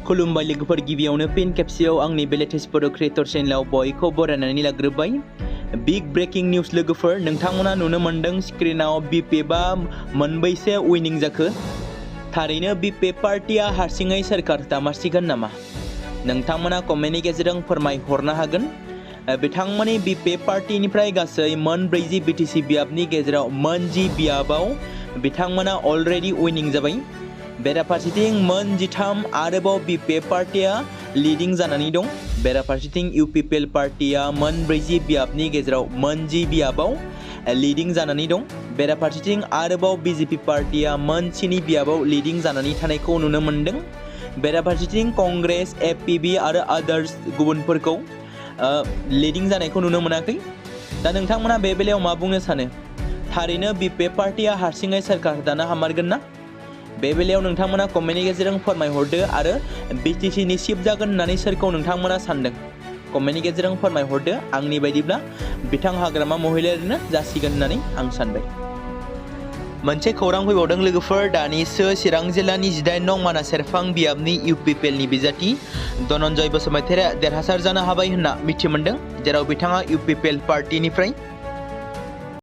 खुलुमबाय लोगोफोर गिबियावनो फिन खेबसेयाव आंनि बे लेटेस्ट बड' क्रिएटर चेनेलाव बयखौ बरायनानै लाग्रोबाय। बिग ब्रेकिं निउज लोगोफोर, नोंथांमोना नुनो मोनदों स्क्रिनाव बीपीएफआ मोनबैसे उइनिं जाखो। थारैनो बीपीएफ पार्टिया हारसिङै सोरखार दामारसिगोन नामा? नोंथांमोना कमेन्टनि गेजेरजों फोरमायहरनो हागोन। बिथांमोननि बीपीएफ पार्टिनिफ्राय गासै 40 बीटीसी बियाबनि गेजेराव 40 बियाबाव बिथांमोना अलरेडि उइनिं जाबाय। बेराफारसेथिं 13 आरोबाव बीपीएफ पार्टिया लिडिं जानानै दं। बेराफारसेथिं यूपीपीएल पार्टिया 40 बियाबनि गेजेराव 10 बियाबाव लिडिं जानानै दं। बेराफारसेथिं आरोबाव बीजेपी पार्टिया 7 बियाबाव लिडिं जानानै थानायखौ नुनो मोनदों। बेराफारसेथिं कांग्रेस, एपीबी आरो आदार्स गुबुनफोरखौ लिडिं जानायखौ नुनो मोनाखै। दा नोंथांमोना बे बेलायाव मा बुंनो सानो? थारैनो बीपीएफ पार्टिया हारसिङै सोरखार दानो हामारगोन ना? बे बेलायाव नोंथांमोना कमेन्टनि गेजेरजों फोरमायहरदो आरो बीटीसीनि चिफ जागोन होननानै सोरखौ नोंथांमोना सानदों? कमेन्टनि गेजेरजों फोरमायहरदो। आंनि बायदिब्ला बिथां हाग्रामा महिलारिनो जासिगोन होननानै आं सानबाय। मोनसे खौरां फैबावदों लोगोफोर, दानिसो चिरां जिल्लानि 18 नं मानास सेरफां बियाबनि यूपीपीएलनि बिजाथि धनन्जय बसुमतारिया देरहासार जानो हाबाय होनना मिथि मोनदों, जेराव बिथाङा यूपीपीएल पार्टिनिफ्राय